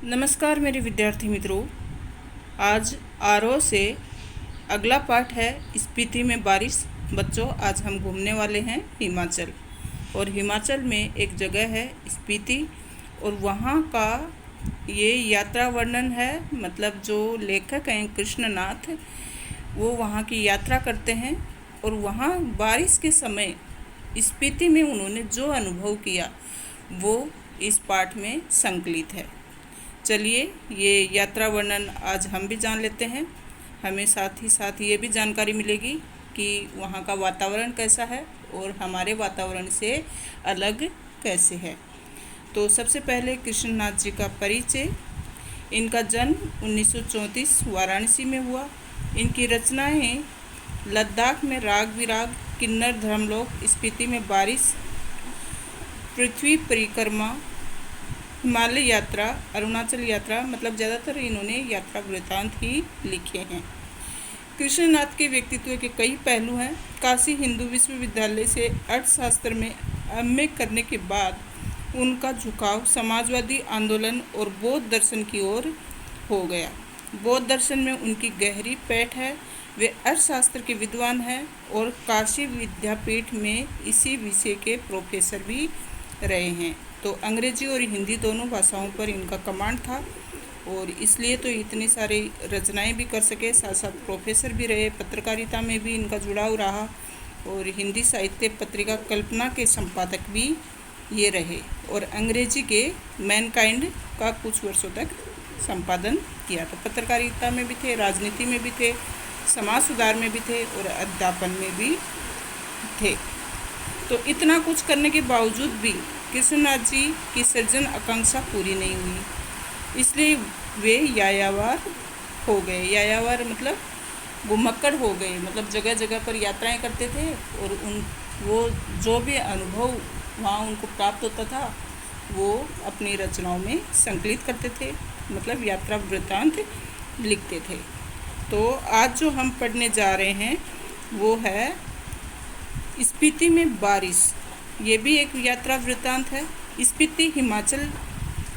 नमस्कार मेरे विद्यार्थी मित्रों। आज आरोह से अगला पाठ है स्पीति में बारिश। बच्चों, आज हम घूमने वाले हैं हिमाचल। और हिमाचल में एक जगह है स्पीति, और वहाँ का ये यात्रा वर्णन है। मतलब जो लेखक हैं कृष्णनाथ, वो वहाँ की यात्रा करते हैं और वहाँ बारिश के समय स्पीति में उन्होंने जो अनुभव किया वो इस पाठ में संकलित है। चलिए ये यात्रा वर्णन आज हम भी जान लेते हैं। हमें साथ ही साथ ये भी जानकारी मिलेगी कि वहाँ का वातावरण कैसा है और हमारे वातावरण से अलग कैसे है। तो सबसे पहले कृष्णनाथ जी का परिचय। इनका जन्म 1934 वाराणसी में हुआ। इनकी रचनाएं लद्दाख में राग विराग, किन्नर धर्मलोक, स्पीति में बारिश, पृथ्वी परिक्रमा, हिमालय यात्रा, अरुणाचल यात्रा, मतलब ज़्यादातर इन्होंने यात्रा वृत्तांत ही लिखे हैं। कृष्णनाथ के व्यक्तित्व के कई पहलू हैं। काशी हिंदू विश्वविद्यालय से अर्थशास्त्र में एमए करने के बाद उनका झुकाव समाजवादी आंदोलन और बौद्ध दर्शन की ओर हो गया। बौद्ध दर्शन में उनकी गहरी पैठ है। वे अर्थशास्त्र के विद्वान हैं और काशी विद्यापीठ में इसी विषय के प्रोफेसर भी रहे हैं। तो अंग्रेजी और हिंदी दोनों भाषाओं पर इनका कमांड था और इसलिए तो इतनी सारी रचनाएं भी कर सके। साथ साथ प्रोफेसर भी रहे। पत्रकारिता में भी इनका जुड़ाव रहा और हिंदी साहित्य पत्रिका कल्पना के संपादक भी ये रहे और अंग्रेजी के मैनकाइंड का कुछ वर्षों तक संपादन किया। तो पत्रकारिता में भी थे, राजनीति में भी थे, समाज सुधार में भी थे और अध्यापन में भी थे। तो इतना कुछ करने के बावजूद भी कृष्णनाथ जी की सृजन आकांक्षा पूरी नहीं हुई, इसलिए वे यायावर हो गए। यायावर मतलब घुमक्कड़ हो गए, मतलब जगह जगह पर यात्राएं करते थे और वो जो भी अनुभव वहाँ उनको प्राप्त होता था वो अपनी रचनाओं में संकलित करते थे, मतलब यात्रा वृत्तांत लिखते थे। तो आज जो हम पढ़ने जा रहे हैं वो है स्पीति में बारिश। ये भी एक यात्रा वृत्तांत है। स्पीति हिमाचल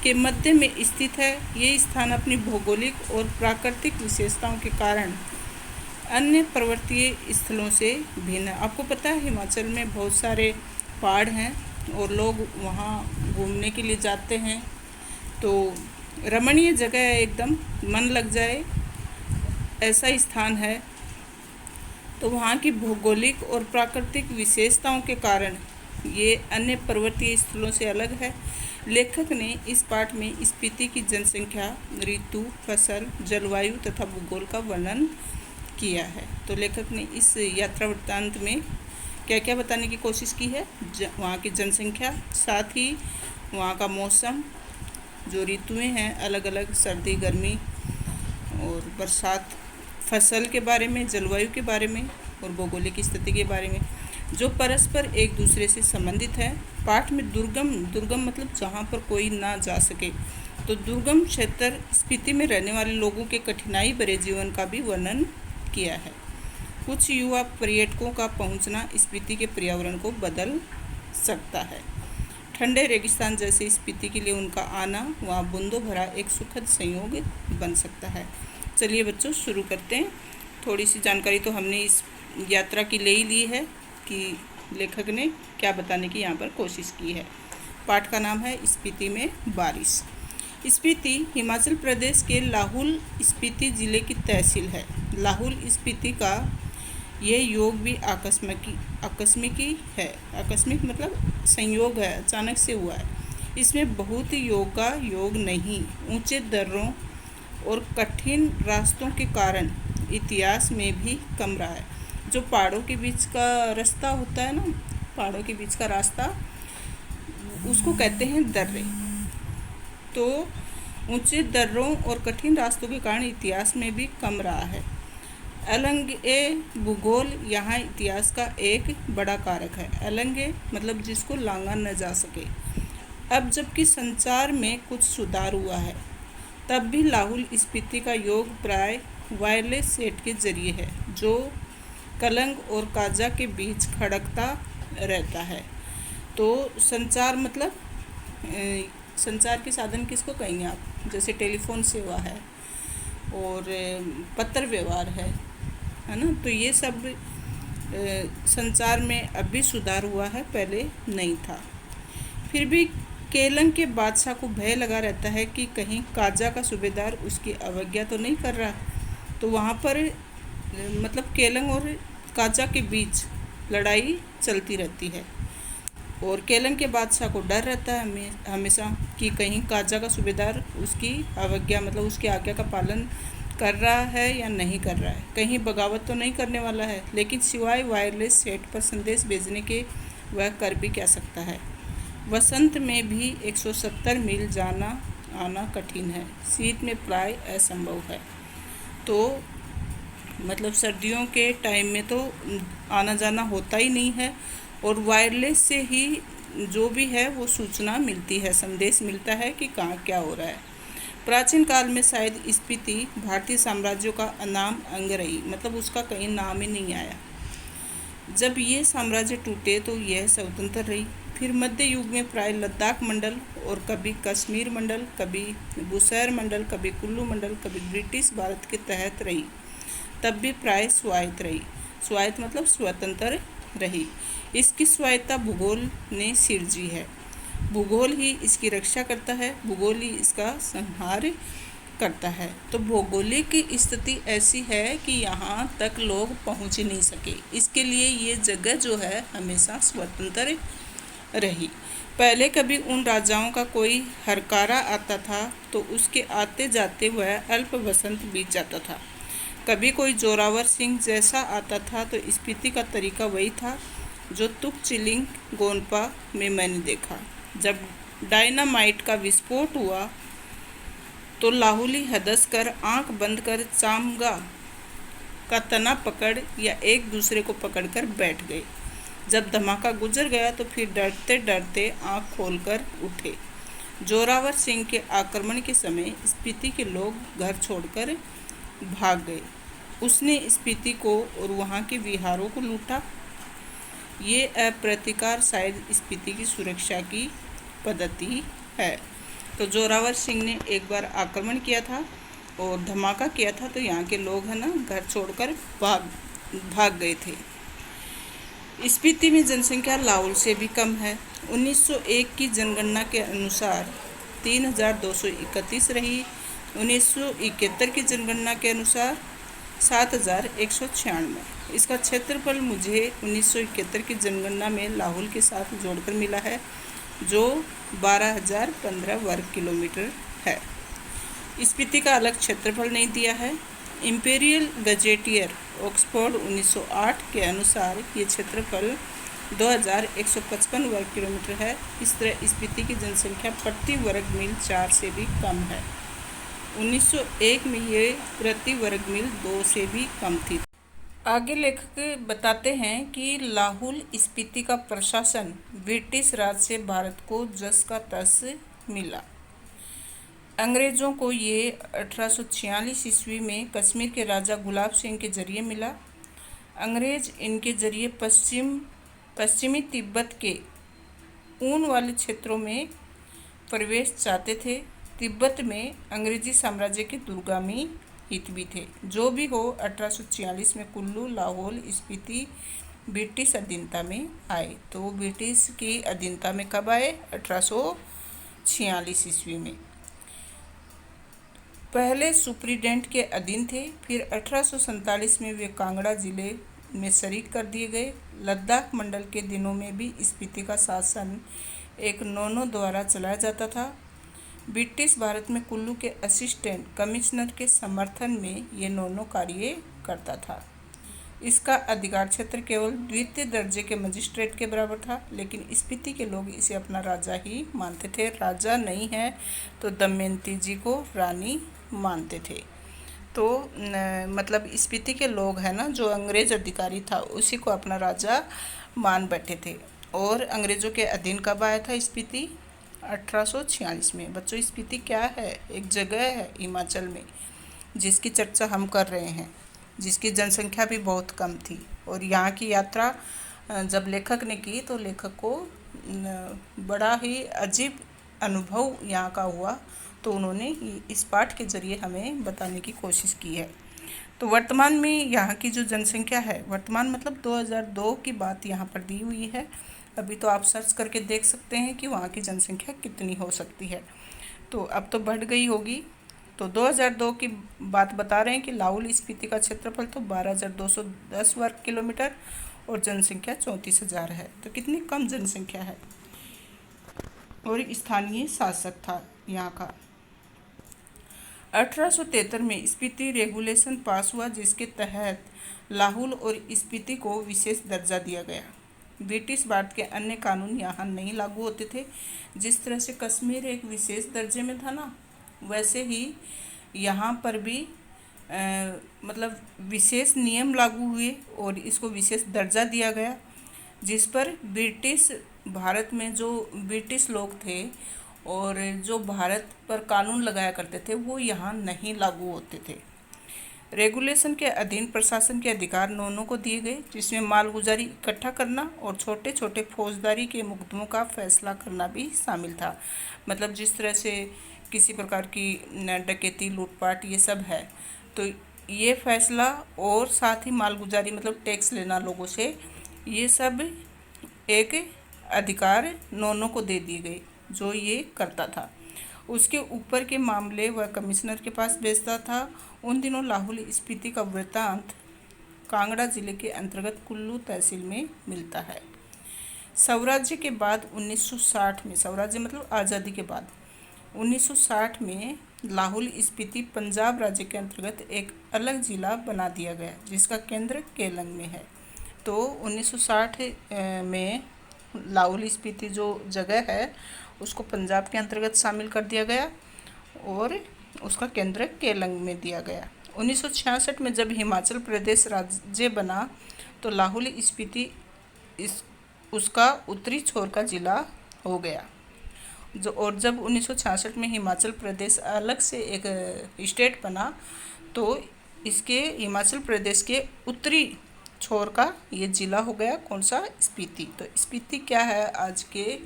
के मध्य में स्थित है। ये स्थान अपनी भौगोलिक और प्राकृतिक विशेषताओं के कारण अन्य पर्वतीय स्थलों से भिन्न है। आपको पता है हिमाचल में बहुत सारे पहाड़ हैं और लोग वहाँ घूमने के लिए जाते हैं। तो रमणीय जगह है, एकदम मन लग जाए ऐसा स्थान है। तो वहाँ की भौगोलिक और प्राकृतिक विशेषताओं के कारण ये अन्य पर्वतीय स्थलों से अलग है। लेखक ने इस पाठ में स्पीति की जनसंख्या, ऋतु, फसल, जलवायु तथा भूगोल का वर्णन किया है। तो लेखक ने इस यात्रा वृत्तांत में क्या क्या बताने की कोशिश की है? वहाँ की जनसंख्या, साथ ही वहाँ का मौसम, जो ऋतुएं हैं अलग अलग, सर्दी, गर्मी और बरसात, फसल के बारे में, जलवायु के बारे में और भौगोलिक स्थिति के बारे में, जो परस्पर एक दूसरे से संबंधित है। पाठ में दुर्गम मतलब जहाँ पर कोई ना जा सके, तो दुर्गम क्षेत्र स्पीति में रहने वाले लोगों के कठिनाई भरे जीवन का भी वर्णन किया है। कुछ युवा पर्यटकों का पहुँचना स्पीति के पर्यावरण को बदल सकता है। ठंडे रेगिस्तान जैसे स्पीति के लिए उनका आना वहाँ बूंदों भरा एक सुखद संयोग बन सकता है। चलिए बच्चों शुरू करते हैं। थोड़ी सी जानकारी तो हमने इस यात्रा की ले ही ली है कि लेखक ने क्या बताने की यहाँ पर कोशिश की है। पाठ का नाम है स्पीति में बारिश। स्पीति हिमाचल प्रदेश के लाहौल स्पीति जिले की तहसील है। लाहौल स्पीति का यह योग भी आकस्मिकी है। आकस्मिक मतलब संयोग है, अचानक से हुआ है। इसमें बहुत योग का योग नहीं, ऊंचे दर्रों और कठिन रास्तों के कारण इतिहास में भी कम रहा है। जो पहाड़ों के बीच का रास्ता होता है ना, पहाड़ों के बीच का रास्ता, उसको कहते हैं दर्रे। तो ऊंचे दर्रों और कठिन रास्तों के कारण इतिहास में भी कम रहा है। अलंगे भूगोल यहाँ इतिहास का एक बड़ा कारक है। अलंगे मतलब जिसको लांघा न जा सके। अब जबकि संचार में कुछ सुधार हुआ है, तब भी लाहौल स्पीति का योग प्राय वायरलेस सेट के जरिए है, जो कलंग और काजा के बीच खड़कता रहता है। तो संचार मतलब संचार के साधन किसको कहेंगे आप? जैसे टेलीफोन सेवा है और पत्र व्यवहार है ना। तो ये सब संचार में अभी सुधार हुआ है, पहले नहीं था। फिर भी केलंग के बादशाह को भय लगा रहता है कि कहीं काजा का सूबेदार उसकी अवज्ञा तो नहीं कर रहा। तो वहाँ पर मतलब केलंग और काजा के बीच लड़ाई चलती रहती है और केलंग के बादशाह को डर रहता है हमेशा कि कहीं काजा का सूबेदार उसकी अवज्ञा मतलब उसकी आज्ञा का पालन कर रहा है या नहीं कर रहा है, कहीं बगावत तो नहीं करने वाला है। लेकिन सिवाय वायरलेस सेट पर संदेश भेजने के वह कर भी क्या सकता है। वसंत में भी 170 मील जाना आना कठिन है, शीत में प्राय असंभव है। तो मतलब सर्दियों के टाइम में तो आना जाना होता ही नहीं है और वायरलेस से ही जो भी है वो सूचना मिलती है, संदेश मिलता है कि कहाँ क्या हो रहा है। प्राचीन काल में शायद स्पीति भारतीय साम्राज्यों का अनाम अंग रही, मतलब उसका कहीं नाम ही नहीं आया। जब ये साम्राज्य टूटे तो यह स्वतंत्र रही। फिर मध्य युग में प्राय लद्दाख मंडल और कभी कश्मीर मंडल, कभी बुशहर मंडल, कभी कुल्लू मंडल, कभी ब्रिटिश भारत के तहत रही। तब भी प्राय स्वायत्त रही। स्वायत्त मतलब स्वतंत्र रही। इसकी स्वायत्तता भूगोल ने सिरजी है। भूगोल ही इसकी रक्षा करता है, भूगोल ही इसका संहार करता है। तो भौगोलिक स्थिति ऐसी है कि यहाँ तक लोग पहुँच ही नहीं सके, इसके लिए ये जगह जो है हमेशा स्वतंत्र रही। पहले कभी उन राजाओं का कोई हरकारा आता था तो उसके आते जाते वह अल्प वसंत बीत जाता था। कभी कोई जोरावर सिंह जैसा आता था तो स्पीति का तरीका वही था जो तुक चिलिंग गोनपा में मैंने देखा। जब डायनामाइट का विस्फोट हुआ तो लाहुली हदस कर आंख बंद कर चामगा का तना पकड़ या एक दूसरे को पकड़कर बैठ गए। जब धमाका गुजर गया तो फिर डरते डरते आंख खोलकर उठे। जोरावर सिंह के आक्रमण के समय स्पीति के लोग घर छोड़कर भाग गए। उसने स्पीति को और वहाँ के विहारों को लूटा। ये अप्रतिकार शायद स्पीति की सुरक्षा की पद्धति है। तो जोरावर सिंह ने एक बार आक्रमण किया था और धमाका किया था तो यहाँ के लोग है ना घर छोड़कर भाग गए थे। स्पीति में जनसंख्या लाहौल से भी कम है। 1901 की जनगणना के अनुसार 3231 रही। 1971 की जनगणना के अनुसार 7196। इसका क्षेत्रफल मुझे 1971 की जनगणना में लाहौल के साथ जोड़कर मिला है जो 12,015 वर्ग किलोमीटर है। स्पीति का अलग क्षेत्रफल नहीं दिया है। इंपीरियल गजेटियर ऑक्सफोर्ड 1908 के अनुसार ये क्षेत्रफल 2155 वर्ग किलोमीटर है। इस तरह स्पीति की जनसंख्या प्रति वर्ग मील 4 से भी कम है। 1901 में ये प्रति वर्ग मील 2 से भी कम थी। आगे लेखक बताते हैं कि लाहुल स्पीति का प्रशासन ब्रिटिश राज से भारत को जस का तस मिला। अंग्रेज़ों को ये 1846 ईस्वी में कश्मीर के राजा गुलाब सिंह के जरिए मिला। अंग्रेज़ इनके जरिए पश्चिमी तिब्बत के ऊन वाले क्षेत्रों में प्रवेश चाहते थे। तिब्बत में अंग्रेजी साम्राज्य के दूरगामी हित भी थे। जो भी हो 1846 में कुल्लू, लाहौल, स्पीति ब्रिटिश अधीनता में आए। तो ब्रिटिश की अधीनता में कब आए? 1846 ईस्वी में। पहले सुप्रीडेंट के अधीन थे, फिर 1847 में वे कांगड़ा जिले में शरीक कर दिए गए। लद्दाख मंडल के दिनों में भी स्पीति का शासन एक नोनो द्वारा चलाया जाता था। ब्रिटिश भारत में कुल्लू के असिस्टेंट कमिश्नर के समर्थन में ये नोनो कार्य करता था। इसका अधिकार क्षेत्र केवल द्वितीय दर्जे के मजिस्ट्रेट के बराबर था, लेकिन स्पीति के लोग इसे अपना राजा ही मानते थे। राजा नहीं है तो दमयंती जी को रानी मानते थे। तो मतलब स्पीति के लोग हैं ना, जो अंग्रेज अधिकारी था उसी को अपना राजा मान बैठे थे। और अंग्रेज़ों के अधीन कब आया था स्पीति? 1846 में। बच्चों स्पीति क्या है? एक जगह है हिमाचल में जिसकी चर्चा हम कर रहे हैं, जिसकी जनसंख्या भी बहुत कम थी। और यहाँ की यात्रा जब लेखक ने की तो लेखक को बड़ा ही अजीब अनुभव यहाँ का हुआ तो उन्होंने इस पाठ के जरिए हमें बताने की कोशिश की है। तो वर्तमान में यहाँ की जो जनसंख्या है, वर्तमान मतलब 2002 की बात यहाँ पर दी हुई है। अभी तो आप सर्च करके देख सकते हैं कि वहाँ की जनसंख्या कितनी हो सकती है। तो अब तो बढ़ गई होगी। तो 2002 की बात बता रहे हैं कि लाहौल स्पीति का क्षेत्रफल तो 12,210 वर्ग किलोमीटर और जनसंख्या 34,000 है। तो कितनी कम जनसंख्या है। और स्थानीय शासक था यहाँ का। 1873 में स्पीति रेगुलेशन पास हुआ, जिसके तहत लाहौल और स्पीति को विशेष दर्जा दिया गया। ब्रिटिश भारत के अन्य कानून यहाँ नहीं लागू होते थे। जिस तरह से कश्मीर एक विशेष दर्जे में था ना, वैसे ही यहाँ पर भी मतलब विशेष नियम लागू हुए और इसको विशेष दर्जा दिया गया, जिस पर ब्रिटिश भारत में जो ब्रिटिश लोग थे और जो भारत पर कानून लगाया करते थे वो यहाँ नहीं लागू होते थे। रेगुलेशन के अधीन प्रशासन के अधिकार नौनों को दिए गए, जिसमें मालगुजारी इकट्ठा करना और छोटे छोटे फौजदारी के मुकदमों का फैसला करना भी शामिल था। मतलब जिस तरह से किसी प्रकार की डकैती, लूटपाट, ये सब है, तो ये फैसला और साथ ही मालगुजारी मतलब टैक्स लेना लोगों से, ये सब एक अधिकार नौनों को दे दिए गए जो ये करता था। उसके ऊपर के मामले वह कमिश्नर के पास भेजता था। उन दिनों लाहौल स्पीति का वृत्तांत कांगड़ा जिले के अंतर्गत कुल्लू तहसील में मिलता है। स्वराज्य के बाद 1960 में, स्वराज्य मतलब आज़ादी के बाद 1960 में लाहौल स्पीति पंजाब राज्य के अंतर्गत एक अलग जिला बना दिया गया, जिसका केंद्र केलंग में है। तो 1960 में लाहौल स्पीति जो जगह है उसको पंजाब के अंतर्गत शामिल कर दिया गया और उसका केंद्र केलंग में दिया गया। 1966 में जब हिमाचल प्रदेश राज्य बना तो लाहौल स्पीति उसका उत्तरी छोर का जिला हो गया। और जब 1966 में हिमाचल प्रदेश अलग से एक स्टेट बना तो इसके हिमाचल प्रदेश के उत्तरी छोर का ये जिला हो गया। कौन सा? स्पीति। तो स्पीति क्या है आज के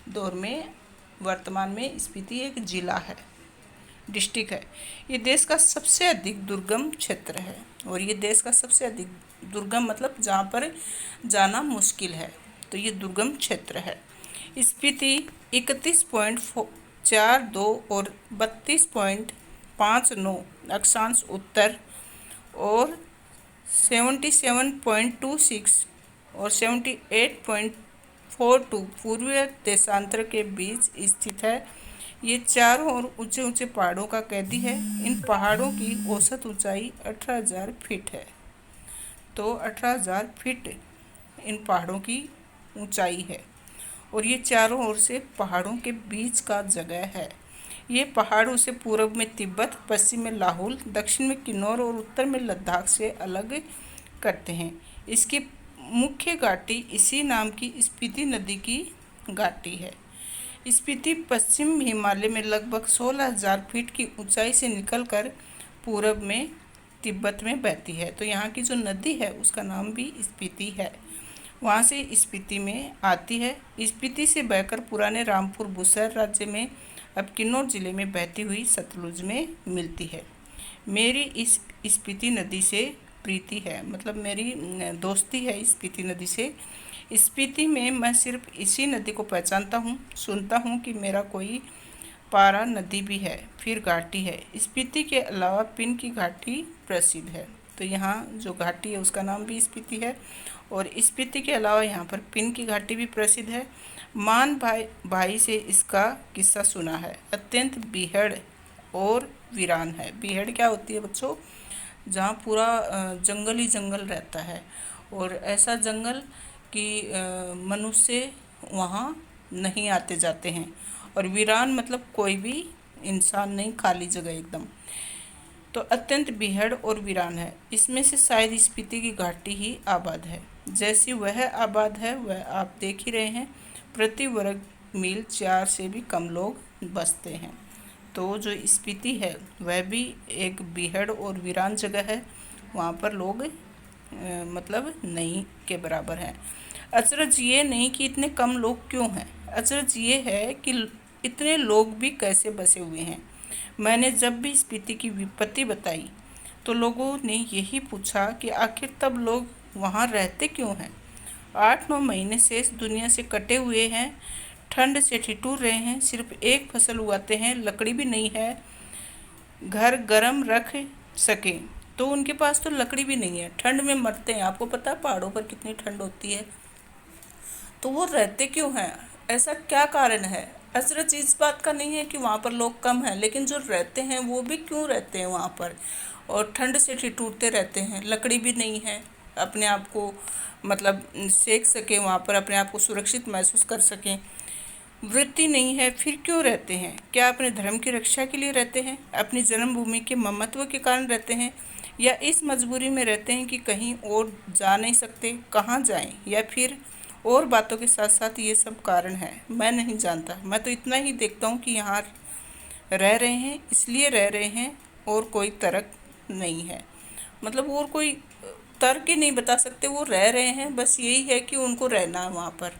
दौर में? वर्तमान में स्पीति एक जिला है, डिस्ट्रिक्ट है। ये देश का सबसे अधिक दुर्गम क्षेत्र है और ये देश का सबसे अधिक दुर्गम मतलब जहाँ पर जाना मुश्किल है, तो ये दुर्गम क्षेत्र है। स्पीति 31.42 और 32.59 अक्षांश उत्तर और 77.26 और 78.42 पूर्वीय देशांतर के बीच स्थित है। ये चारों ओर ऊंचे ऊंचे पहाड़ों का कैदी है। इन पहाड़ों की औसत ऊंचाई 18,000 फीट है। तो 18,000 फीट इन पहाड़ों की ऊंचाई है और ये चारों ओर से पहाड़ों के बीच का जगह है। ये पहाड़ों से पूर्व में तिब्बत, पश्चिम में लाहौल, दक्षिण में किन्नौर और उत्तर में लद्दाख से अलग करते हैं। इसकी मुख्य घाटी इसी नाम की स्पीति नदी की घाटी है। स्पीति पश्चिम हिमालय में लगभग 16,000 फीट की ऊंचाई से निकलकर पूरब में तिब्बत में बहती है। तो यहाँ की जो नदी है उसका नाम भी स्पीति है, वहाँ से स्पीति में आती है। स्पीति से बहकर पुराने रामपुर बुसर राज्य में अब किन्नौर जिले में बहती हुई सतलुज में मिलती है। मेरी इस स्पीति नदी से प्रीति है, मतलब मेरी दोस्ती है स्पीति नदी से। स्पीति में मैं सिर्फ इसी नदी को पहचानता हूँ, सुनता हूँ कि मेरा कोई पारा नदी भी है, फिर घाटी है। स्पीति के अलावा पिन की घाटी प्रसिद्ध है। तो यहाँ जो घाटी है उसका नाम भी स्पीति है और स्पीति के अलावा यहाँ पर पिन की घाटी भी प्रसिद्ध है। मान भाई से इसका किस्सा सुना है। अत्यंत बीहड़ और वीरान है। बीहड़ क्या होती है बच्चों? जहाँ पूरा जंगल ही जंगल रहता है और ऐसा जंगल कि मनुष्य वहाँ नहीं आते जाते हैं। और वीरान मतलब कोई भी इंसान नहीं, खाली जगह एकदम। तो अत्यंत बीहड़ और वीरान है। इसमें से शायद स्पीति की घाटी ही आबाद है। जैसी वह आबाद है वह आप देख ही रहे हैं। प्रति वर्ग मील 4 से भी कम लोग बसते हैं। तो जो स्पीति है वह भी एक बीहड़ और वीरान जगह है, वहाँ पर लोग मतलब नहीं के बराबर हैं। अचरज ये नहीं कि इतने कम लोग क्यों हैं, अचरज ये है कि इतने लोग भी कैसे बसे हुए हैं। मैंने जब भी स्पीति की विपत्ति बताई तो लोगों ने यही पूछा कि आखिर तब लोग वहाँ रहते क्यों हैं। 8-9 महीने से इस दुनिया से कटे हुए हैं, ठंड से ठिठुर रहे हैं, सिर्फ एक फसल उगाते हैं, लकड़ी भी नहीं है घर गर्म रख सके, तो उनके पास तो लकड़ी भी नहीं है, ठंड में मरते हैं। आपको पता है पहाड़ों पर कितनी ठंड होती है, तो वो रहते क्यों हैं? ऐसा क्या कारण है? अचरज इस बात का नहीं है कि वहाँ पर लोग कम हैं, लेकिन जो रहते हैं वो भी क्यों रहते हैं वहाँ पर, और ठंड से ठिठुरते रहते हैं, लकड़ी भी नहीं है अपने आप को मतलब सेक सके, वहाँ पर अपने आप को सुरक्षित महसूस कर सकें, वृत्ति नहीं है, फिर क्यों रहते हैं? क्या अपने धर्म की रक्षा के लिए रहते हैं, अपनी जन्मभूमि के ममत्व के कारण रहते हैं, या इस मजबूरी में रहते हैं कि कहीं और जा नहीं सकते, कहाँ जाएं, या फिर और बातों के साथ साथ ये सब कारण है? मैं नहीं जानता। मैं तो इतना ही देखता हूँ कि यहाँ रह रहे हैं इसलिए रह रहे हैं, और कोई तर्क नहीं है। मतलब और कोई तर्क ही नहीं बता सकते, वो रह रहे हैं, बस यही है कि उनको रहना है वहाँ पर,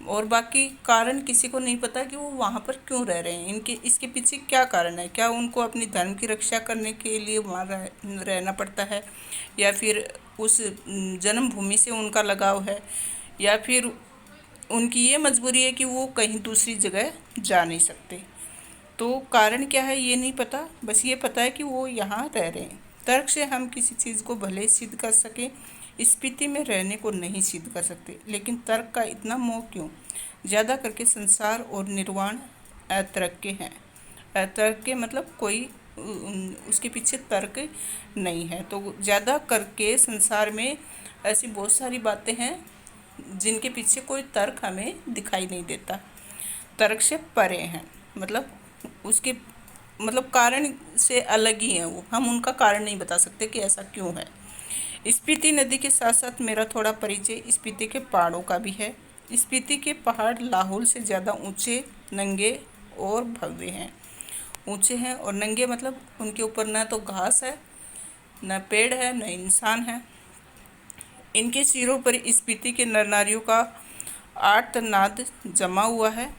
और बाकी कारण किसी को नहीं पता कि वो वहाँ पर क्यों रह रहे हैं, इनके इसके पीछे क्या कारण है। क्या उनको अपनी धर्म की रक्षा करने के लिए वहाँ रहना पड़ता है, या फिर उस जन्मभूमि से उनका लगाव है, या फिर उनकी ये मजबूरी है कि वो कहीं दूसरी जगह जा नहीं सकते। तो कारण क्या है ये नहीं पता, बस ये पता है कि वो यहाँ रह रहे हैं। तर्क से हम किसी चीज़ को भले सिद्ध कर सकें, स्पीति में रहने को नहीं सिद्ध कर सकते, लेकिन तर्क का इतना मोह क्यों? ज़्यादा करके संसार और निर्वाण अतर्क के हैं। अतर्क के मतलब कोई उसके पीछे तर्क नहीं है। तो ज़्यादा करके संसार में ऐसी बहुत सारी बातें हैं जिनके पीछे कोई तर्क हमें दिखाई नहीं देता, तर्क से परे हैं, मतलब उसके मतलब कारण से अलग ही है वो, हम उनका कारण नहीं बता सकते कि ऐसा क्यों है। स्पीति नदी के साथ साथ मेरा थोड़ा परिचय स्पीति के पहाड़ों का भी है। स्पीति के पहाड़ लाहौल से ज़्यादा ऊंचे, नंगे और भव्य हैं। ऊंचे हैं और नंगे मतलब उनके ऊपर न तो घास है, न पेड़ है, न इंसान है। इनके सिरों पर स्पीति के नर नारियों का आर्तनाद जमा हुआ है।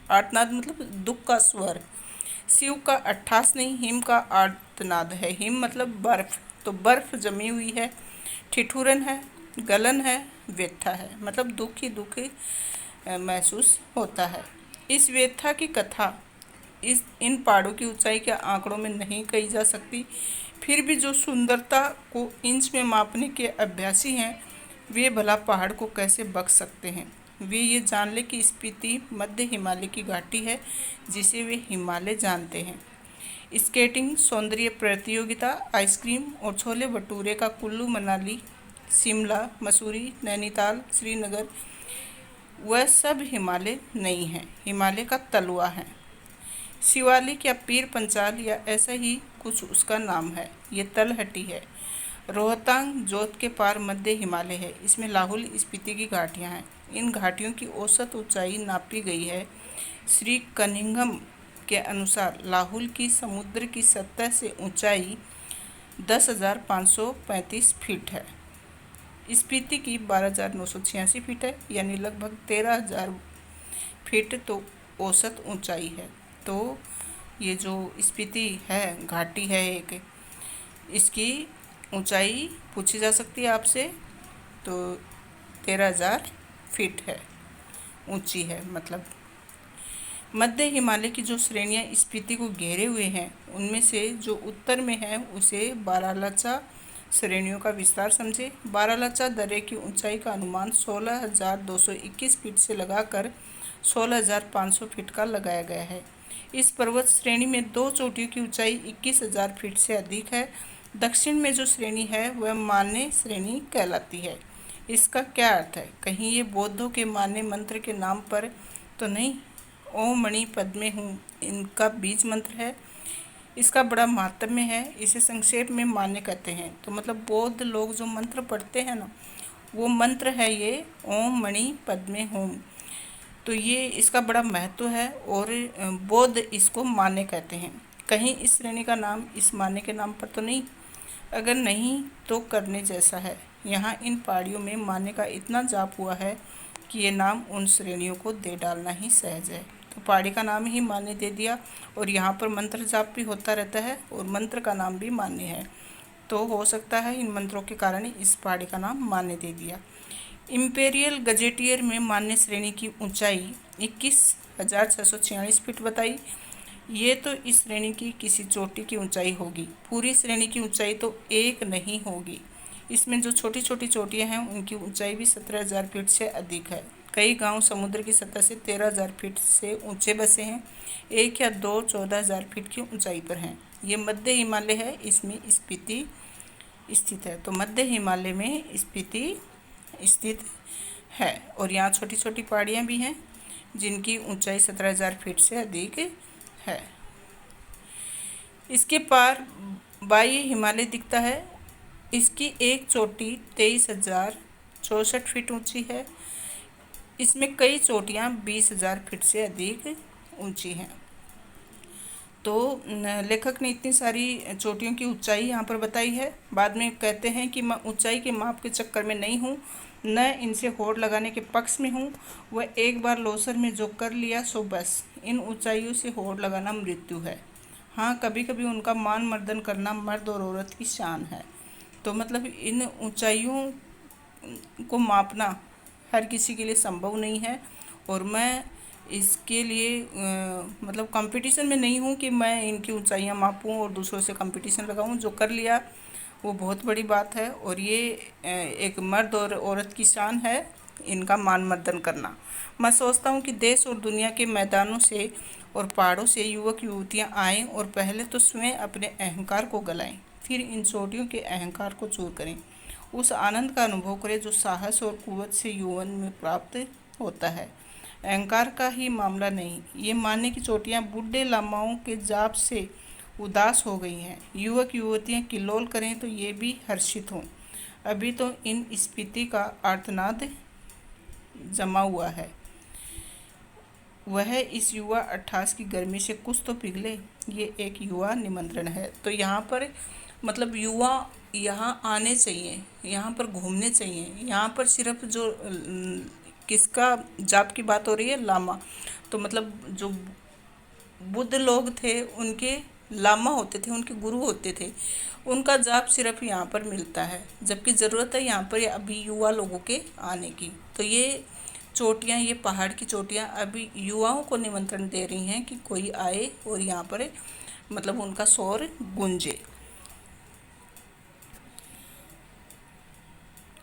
आर्तनाद मतलब दुख का स्वर। शिव का अट्ठास नहीं, हिम का आर्तनाद है। हिम मतलब बर्फ, तो बर्फ जमी हुई है। ठिठुरन है, गलन है, व्यथा है, मतलब दुख ही दुख महसूस होता है। इस व्यथा की कथा इन पहाड़ों की ऊंचाई के आंकड़ों में नहीं कही जा सकती। फिर भी जो सुंदरता को इंच में मापने के अभ्यासी हैं, वे भला पहाड़ को कैसे बख्श सकते हैं? वे ये जान ले कि स्पीति मध्य हिमालय की घाटी है, जिसे वे हिमालय जानते हैं। स्केटिंग, सौंदर्य प्रतियोगिता, आइसक्रीम और छोले भटूरे का कुल्लू मनाली, शिमला, मसूरी, नैनीताल, श्रीनगर, वह सब हिमालय नहीं है, हिमालय का तलवा है। शिवालिक या पीर पंचाल या ऐसा ही कुछ उसका नाम है। ये तलहटी है। रोहतांग जोत के पार मध्य हिमालय है। इसमें लाहौल स्पीति की घाटियाँ हैं। इन घाटियों की औसत ऊंचाई नापी गई है। श्री कनिंघम के अनुसार लाहौल की समुद्र की सतह से ऊंचाई 10,535 फीट है। स्पीति की 12,986 फीट है, यानी लगभग 13,000 फीट तो औसत ऊंचाई है। तो ये जो स्पीति है, घाटी है एक, इसकी ऊंचाई पूछी जा सकती है आपसे, तो 13,000 फीट है, ऊंची है मतलब। मध्य हिमालय की जो श्रेणियां स्पीति को घेरे हुए हैं, उनमें से जो उत्तर में है उसे बारालाचा श्रेणियों का विस्तार समझे। बारालाचा दर्रे की ऊंचाई का अनुमान 16,221 फीट से लगाकर 16,500 फीट का लगाया गया है। इस पर्वत श्रेणी में दो चोटियों की ऊंचाई 21,000 फीट से अधिक है। दक्षिण में जो श्रेणी है वह मान्य श्रेणी कहलाती है। इसका क्या अर्थ है? कहीं ये बौद्धों के मान्य मंत्र के नाम पर तो नहीं? ओम मणि पद्मे हूँ इनका बीज मंत्र है। इसका बड़ा महात्म्य है। इसे संक्षेप में मान्य कहते हैं। तो मतलब बौद्ध लोग जो मंत्र पढ़ते हैं ना, वो मंत्र है ये ओम मणि पद्मे हूँ। तो ये इसका बड़ा महत्व है और बौद्ध इसको मान्य कहते हैं। कहीं इस श्रेणी का नाम इस मान्य के नाम पर तो नहीं? अगर नहीं तो करने जैसा है। यहाँ इन पहाड़ियों में मान्य का इतना जाप हुआ है कि ये नाम उन श्रेणियों को दे डालना ही सहज है। तो पहाड़ी का नाम ही मान्य दे दिया। और यहाँ पर मंत्र जाप भी होता रहता है और मंत्र का नाम भी मान्य है, तो हो सकता है इन मंत्रों के कारण इस पहाड़ी का नाम मान्य दे दिया। इम्पेरियल गजेटियर में मान्य श्रेणी की ऊंचाई 21,646 फीट बताई। ये तो इस श्रेणी की किसी चोटी की ऊंचाई होगी, पूरी श्रेणी की ऊंचाई तो एक नहीं होगी। इसमें जो छोटी छोटी चोटियां हैं उनकी ऊंचाई भी 17,000 फीट से अधिक है। कई गांव समुद्र की सतह से 13,000 फीट से ऊंचे बसे हैं, एक या दो 14,000 फीट की ऊंचाई पर हैं। ये मध्य हिमालय है, इसमें स्पीति स्थित है। तो मध्य हिमालय में स्पीति स्थित है और यहाँ छोटी छोटी पहाड़ियाँ भी हैं जिनकी ऊंचाई 17,000 फीट से अधिक है। इसके पार बाह्य हिमालय दिखता है। इसकी एक चोटी 23,064 फीट ऊंची है। इसमें कई चोटियाँ 20,000 फीट से अधिक ऊंची हैं। तो लेखक ने इतनी सारी चोटियों की ऊंचाई यहाँ पर बताई है। बाद में कहते हैं कि मैं ऊंचाई के माप के चक्कर में नहीं हूँ, न इनसे होड़ लगाने के पक्ष में हूँ। वह एक बार लोसर में जो कर लिया सो बस, इन ऊंचाइयों से होड़ लगाना मृत्यु है। हाँ, कभी कभी उनका मान मर्दन करना मर्द और औरत की शान है। तो मतलब इन ऊंचाइयों को मापना हर किसी के लिए संभव नहीं है। और मैं इसके लिए मतलब कंपटीशन में नहीं हूँ कि मैं इनकी ऊंचाइयाँ मापूँ और दूसरों से कंपटीशन लगाऊँ। जो कर लिया वो बहुत बड़ी बात है और ये एक मर्द और औरत की शान है इनका मान मर्दन करना। मैं सोचता हूँ कि देश और दुनिया के मैदानों से और पहाड़ों से युवक युवतियाँ आएँ और पहले तो स्वयं अपने अहंकार को गलाएं, फिर इन चोटियों के अहंकार को चूर करें। उस आनंद का अनुभव करें जो साहस और कुव्वत से यौवन में प्राप्त होता है। अहंकार का ही मामला नहीं। ये मानने की चोटियाँ बूढ़े लामाओं के जाप से उदास हो गई हैं। युवक युवतियाँ किल्लोल करें तो ये भी हर्षित हों। अभी तो इन स्पीति का आर्तनाद जमा हुआ है। वह इस युवा 28 की गर्मी से कुछ तो पिघले, ये एक युवा निमंत्रण है। तो यहाँ पर मतलब युवा यहाँ आने चाहिए, यहाँ पर घूमने चाहिए। यहाँ पर सिर्फ जो किसका जाप की बात हो रही है, लामा। तो मतलब जो बुद्ध लोग थे उनके लामा होते थे, उनके गुरु होते थे, उनका जाप सिर्फ यहाँ पर मिलता है। जबकि ज़रूरत है यहाँ पर अभी युवा लोगों के आने की। तो ये चोटियाँ, ये पहाड़ की चोटियाँ अभी युवाओं को निमंत्रण दे रही हैं कि कोई आए और यहाँ पर मतलब उनका शोर गूंजे।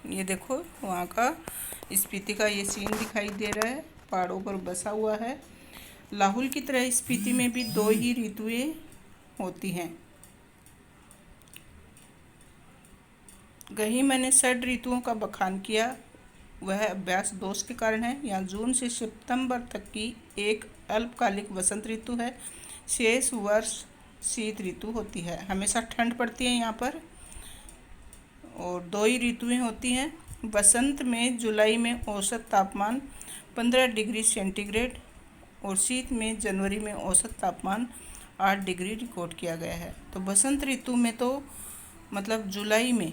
ये देखो वहाँ का स्पीति का ये सीन दिखाई दे रहा है, पहाड़ों पर बसा हुआ है। लाहुल की तरह स्पीति में भी 2 ही ऋतुएं होती हैं। कहीं मैंने 6 ऋतुओं का बखान किया, वह अभ्यास दोष के कारण है। यहाँ जून से सितंबर तक की एक अल्पकालिक वसंत ऋतु है, शेष वर्ष शीत ऋतु होती है। हमेशा ठंड पड़ती है यहाँ पर और 2 ही ऋतुएं होती हैं। वसंत में जुलाई में औसत तापमान 15 डिग्री सेंटीग्रेड और शीत में जनवरी में औसत तापमान 8 डिग्री रिकॉर्ड किया गया है। तो बसंत ऋतु में तो मतलब जुलाई में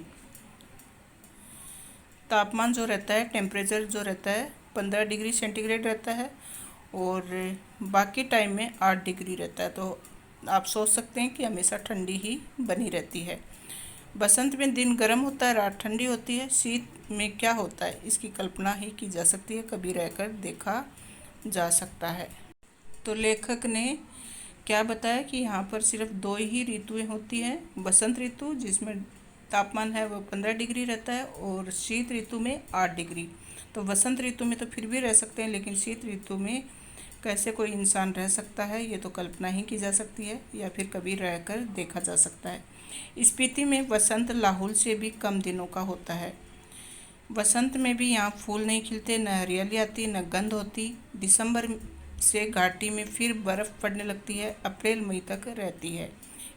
तापमान जो रहता है, टेम्परेचर जो रहता है 15 डिग्री सेंटीग्रेड रहता है और बाकी टाइम में 8 डिग्री रहता है। तो आप सोच सकते हैं कि हमेशा ठंडी ही बनी रहती है। बसंत में दिन गर्म होता है, रात ठंडी होती है। शीत में क्या होता है इसकी कल्पना ही की जा सकती है, कभी रहकर देखा जा सकता है। तो लेखक ने क्या बताया कि यहाँ पर सिर्फ 2 ही ऋतुएं होती हैं। बसंत ऋतु जिसमें तापमान है वो 15 डिग्री रहता है और शीत ऋतु में 8 डिग्री। तो बसंत ऋतु में तो फिर भी रह सकते हैं, लेकिन शीत ऋतु में कैसे कोई इंसान रह सकता है, ये तो कल्पना ही की जा सकती है या फिर कभी रहकर देखा जा सकता है। स्पीति में वसंत लाहुल से भी कम दिनों का होता है। वसंत में भी यहाँ फूल नहीं खिलते, न हरियाली आती, न गंध होती। दिसंबर से घाटी में फिर बर्फ़ पड़ने लगती है, अप्रैल मई तक रहती है।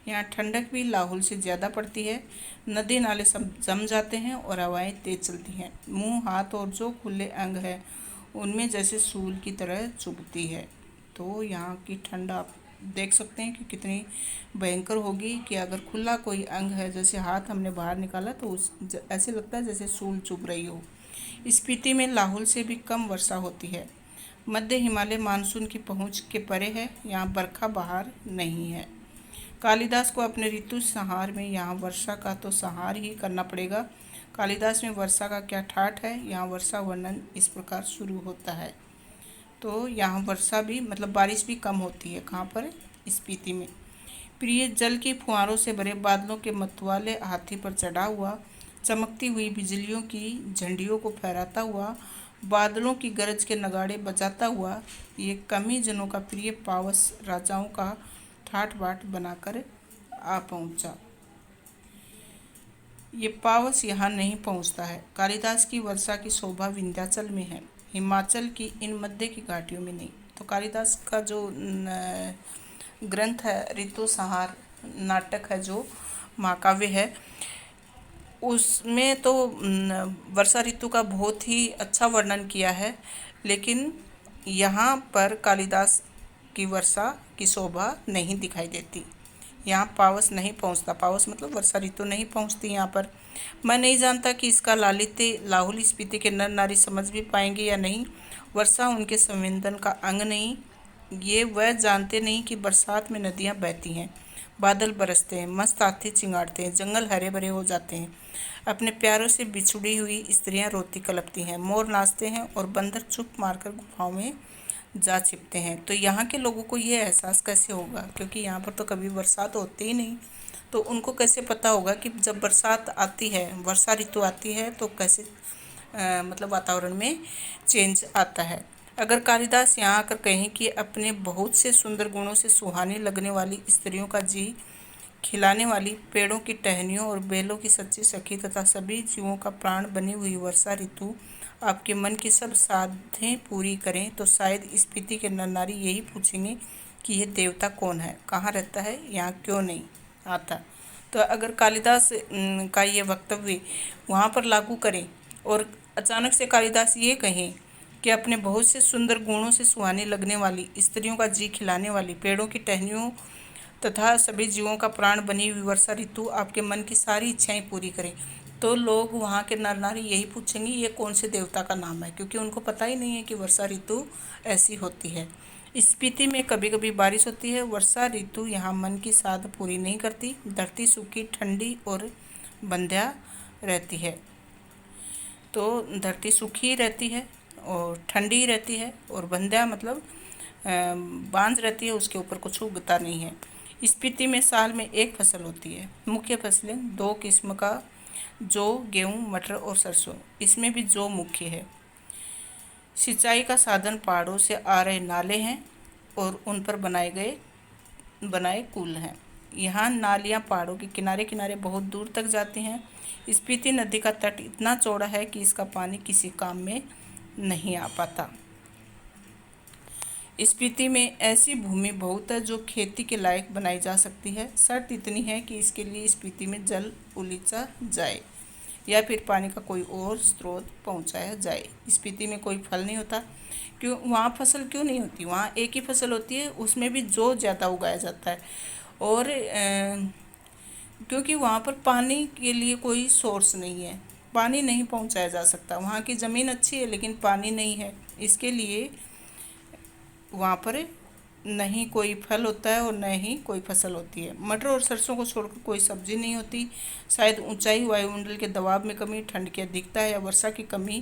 यहाँ ठंडक भी लाहुल से ज़्यादा पड़ती है। नदी नाले सब जम जाते हैं और हवाएं तेज चलती हैं। मुंह, हाथ और जो खुले अंग हैं उनमें जैसे सूल की तरह चुभती है। तो यहाँ की ठंड आप देख सकते हैं कि कितनी भयंकर होगी कि अगर खुला कोई अंग है, जैसे हाथ हमने बाहर निकाला तो ऐसे लगता है जैसे सूल चुभ रही हो। स्पीति में लाहुल से भी कम वर्षा होती है। मध्य हिमालय मानसून की पहुंच के परे है, यहाँ बरखा बहार नहीं है। कालिदास को अपने ऋतु संहार में यहाँ वर्षा का तो संहार ही करना पड़ेगा। कालिदास में वर्षा का क्या ठाठ है, यहाँ वर्षा वर्णन इस प्रकार शुरू होता है। तो यहाँ वर्षा भी मतलब बारिश भी कम होती है। कहाँ पर? स्पीति में। प्रिय जल की फुहारों से भरे बादलों के मतवाले हाथी पर चढ़ा हुआ, चमकती हुई बिजलियों की झंडियों को फहराता हुआ, बादलों की गरज के नगाड़े बजाता हुआ, ये कमी जनों का प्रिय पावस राजाओं का ठाठ बाट बनाकर आ पहुंचा। ये पावस यहाँ नहीं पहुंचता है। कालिदास की वर्षा की शोभा विंध्याचल में है, हिमाचल की इन मध्य की घाटियों में नहीं। तो कालिदास का जो ग्रंथ है ऋतु संहार नाटक है, जो महाकाव्य है, उसमें तो वर्षा ऋतु का बहुत ही अच्छा वर्णन किया है। लेकिन यहाँ पर कालिदास की वर्षा की शोभा नहीं दिखाई देती। यहाँ पावस नहीं पहुँचता। पावस मतलब वर्षा ऋतु नहीं पहुँचती यहाँ पर। मैं नहीं जानता कि इसका लालित्य लाहुल स्पीति के नर नारी समझ भी पाएंगे या नहीं। वर्षा उनके संवेदन का अंग नहीं। ये वह जानते नहीं कि बरसात में नदियाँ बहती हैं, बादल बरसते हैं, मस्त हाथी चिंगाड़ते हैं, जंगल हरे भरे हो जाते हैं, अपने प्यारों से बिछुड़ी हुई स्त्रियां रोती कलपती हैं, मोर नाचते हैं और बंदर चुप मारकर गुफाओं में जा छिपते हैं। तो यहाँ के लोगों को ये एहसास कैसे होगा, क्योंकि यहाँ पर तो कभी बरसात होती ही नहीं। तो उनको कैसे पता होगा कि जब बरसात आती है, वर्षा ऋतु आती है, तो कैसे मतलब वातावरण में चेंज आता है। अगर कालिदास यहाँ आकर कहें कि अपने बहुत से सुंदर गुणों से सुहानी लगने वाली स्त्रियों का जी खिलाने वाली, पेड़ों की टहनियों और बेलों की सच्ची सखी तथा सभी जीवों का प्राण बनी हुई वर्षा ऋतु आपके मन की सब साधें पूरी करें, तो शायद स्पीति के नर नारी यही पूछेंगे कि ये देवता कौन है, कहाँ रहता है, यहाँ क्यों नहीं आता। तो अगर कालिदास का ये वक्तव्य वहाँ पर लागू करें और अचानक से कालिदास ये कहें कि अपने बहुत से सुंदर गुणों से सुहानी लगने वाली, स्त्रियों का जी खिलाने वाली, पेड़ों की टहनियों तथा सभी जीवों का प्राण बनी हुई वर्षा ऋतु आपके मन की सारी इच्छाएं पूरी करें, तो लोग वहाँ के नर नारी यही पूछेंगे ये कौन से देवता का नाम है, क्योंकि उनको पता ही नहीं है कि वर्षा ऋतु ऐसी होती है। स्पीति में कभी कभी बारिश होती है। वर्षा ऋतु यहाँ मन की साध पूरी नहीं करती। धरती सूखी, ठंडी और बंध्या रहती है। तो धरती सूखी रहती है और ठंडी रहती है, और बंध्या मतलब बांझ रहती है, उसके ऊपर कुछ उगता नहीं है। स्पीति में साल में एक फसल होती है। मुख्य फसलें दो किस्म का, जौ, गेहूँ, मटर और सरसों। इसमें भी जौ मुख्य है। सिंचाई का साधन पहाड़ों से आ रहे नाले हैं और उन पर बनाए कुल हैं। यहाँ नालियाँ पहाड़ों के किनारे किनारे बहुत दूर तक जाती हैं। स्पीति नदी का तट इतना चौड़ा है कि इसका पानी किसी काम में नहीं आ पाता। स्पीति में ऐसी भूमि बहुत है जो खेती के लायक बनाई जा सकती है। शर्त इतनी है कि इसके लिए स्पीति में जल उलीचा जाए या फिर पानी का कोई और स्रोत पहुंचाया जाए। स्पीति में कोई फल नहीं होता। क्यों? वहाँ फसल क्यों नहीं होती? वहाँ एक ही फसल होती है, उसमें भी जौ ज़्यादा उगाया जाता है। और क्योंकि वहाँ पर पानी के लिए कोई सोर्स नहीं है, पानी नहीं पहुंचाया जा सकता। वहाँ की ज़मीन अच्छी है लेकिन पानी नहीं है, इसके लिए वहाँ पर नहीं कोई फल होता है और न ही कोई फसल होती है। मटर और सरसों को छोड़कर कोई सब्जी नहीं होती। शायद ऊंचाई, वायुमंडल के दबाव में कमी, ठंड की अधिकता या वर्षा की कमी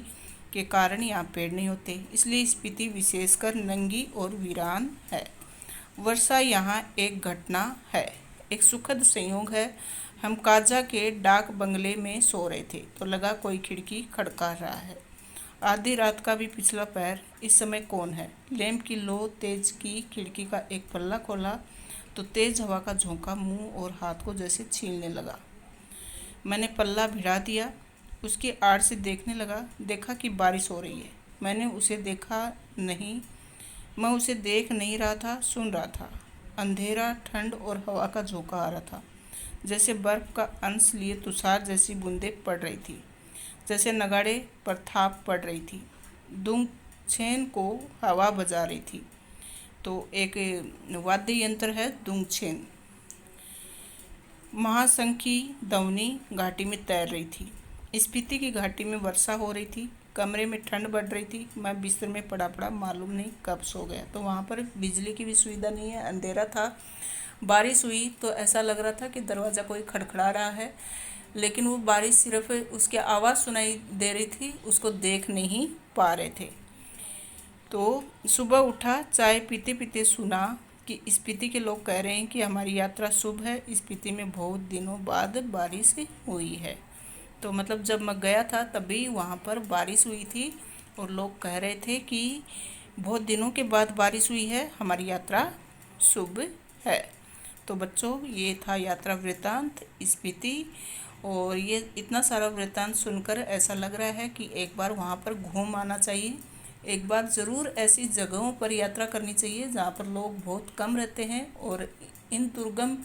के कारण यहाँ पेड़ नहीं होते। इसलिए स्पीति विशेषकर नंगी और वीरान है। वर्षा यहाँ एक घटना है, एक सुखद संयोग है। हम काजा के डाक बंगले में सो रहे थे तो लगा कोई खिड़की खड़का रहा है। आधी रात का भी पिछला पैर, इस समय कौन है? लैंप की लो तेज की खिड़की का एक पल्ला खोला तो तेज हवा का झोंका मुंह और हाथ को जैसे छीलने लगा। मैंने पल्ला भिड़ा दिया, उसकी आड़ से देखने लगा। देखा कि बारिश हो रही है। मैं उसे देख नहीं रहा था, सुन रहा था। अंधेरा, ठंड और हवा का झोंका आ रहा था। जैसे बर्फ का अंश लिए तुषार जैसी बूंदें पड़ रही थी, जैसे नगाड़े पर थाप पड़ रही थी। दुंगछेन को हवा बजा रही थी। तो एक वाद्य यंत्र है दुंगछेन। महाशंखी दवनी घाटी में तैर रही थी। स्पीति की घाटी में वर्षा हो रही थी। कमरे में ठंड बढ़ रही थी, मैं बिस्तर में पड़ा पड़ा मालूम नहीं कब सो गया। तो वहाँ पर बिजली की भी सुविधा नहीं है, अंधेरा था। बारिश हुई तो ऐसा लग रहा था कि दरवाज़ा कोई खड़खड़ा रहा है, लेकिन वो बारिश सिर्फ उसकी आवाज़ सुनाई दे रही थी, उसको देख नहीं पा रहे थे। तो सुबह उठा, चाय पीते पीते सुना कि स्पीति के लोग कह रहे हैं कि हमारी यात्रा शुभ है, स्पीति में बहुत दिनों बाद बारिश हुई है। तो मतलब जब मैं गया था तभी वहाँ पर बारिश हुई थी और लोग कह रहे थे कि बहुत दिनों के बाद बारिश हुई है, हमारी यात्रा शुभ है। तो बच्चों, ये था यात्रा वृत्तांत स्पीति, और ये इतना सारा वृत्तांत सुनकर ऐसा लग रहा है कि एक बार वहाँ पर घूम आना चाहिए। एक बार ज़रूर ऐसी जगहों पर यात्रा करनी चाहिए जहाँ पर लोग बहुत कम रहते हैं, और इन दुर्गम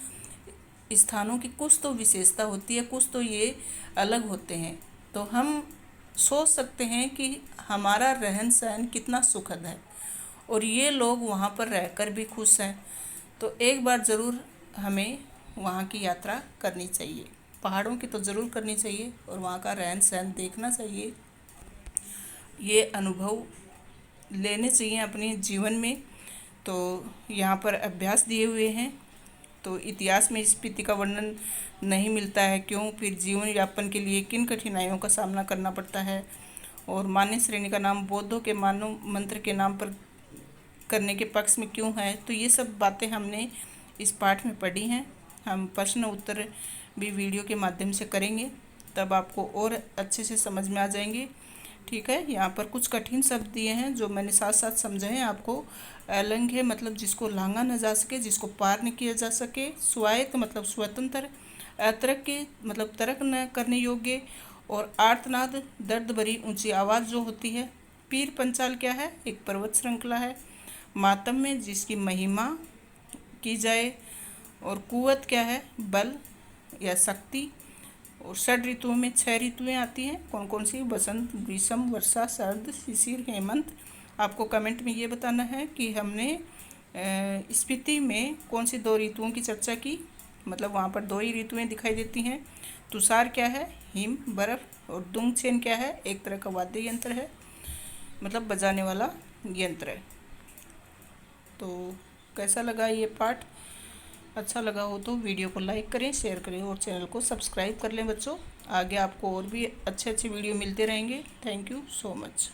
स्थानों की कुछ तो विशेषता होती है, कुछ तो ये अलग होते हैं। तो हम सोच सकते हैं कि हमारा रहन सहन कितना सुखद है, और ये लोग वहाँ पर रहकर भी खुश हैं। तो एक बार ज़रूर हमें वहाँ की यात्रा करनी चाहिए। पहाड़ों की तो ज़रूर करनी चाहिए, और वहाँ का रहन सहन देखना चाहिए। ये अनुभव लेने चाहिए अपने जीवन में। तो यहाँ पर अभ्यास दिए हुए हैं। तो इतिहास में स्पीति का वर्णन नहीं मिलता है, क्यों, फिर जीवन यापन के लिए किन कठिनाइयों का सामना करना पड़ता है, और मान्य श्रेणी का नाम बौद्धों के मानव मंत्र के नाम पर करने के पक्ष में क्यों है। तो ये सब बातें हमने इस पाठ में पढ़ी हैं। हम प्रश्न उत्तर भी वीडियो के माध्यम से करेंगे, तब आपको और अच्छे से समझ में आ जाएंगे। ठीक है, यहाँ पर कुछ कठिन शब्द दिए हैं जो मैंने साथ साथ समझाए हैं आपको। अलंग है मतलब जिसको लांघा न जा सके, जिसको पार न किया जा सके। स्वायत्त मतलब स्वतंत्र। अतर्क के मतलब तर्क न करने योग्य। और आर्तनाद दर्द भरी ऊंची आवाज़ जो होती है। पीर पंचाल क्या है, एक पर्वत श्रृंखला है। मातम में जिसकी महिमा की जाए। और कुवत क्या है, बल या शक्ति। और षड ऋतुओं में 6 ऋतुएं आती हैं, कौन कौन सी, बसंत, ग्रीष्म, वर्षा, शरद, शिशिर, हेमंत। आपको कमेंट में ये बताना है कि हमने स्पीति में कौन सी 2 ऋतुओं की चर्चा की। मतलब वहाँ पर 2 ही ऋतुएं दिखाई देती हैं। तुषार क्या है, हिम, बर्फ। और दुंगछेन क्या है, एक तरह का वाद्य यंत्र है, मतलब बजाने वाला यंत्र है। तो कैसा लगा ये पाठ? अच्छा लगा हो तो वीडियो को लाइक करें, शेयर करें, और चैनल को सब्सक्राइब कर लें बच्चों। आगे आपको और भी अच्छे अच्छे वीडियो मिलते रहेंगे। Thank you so much.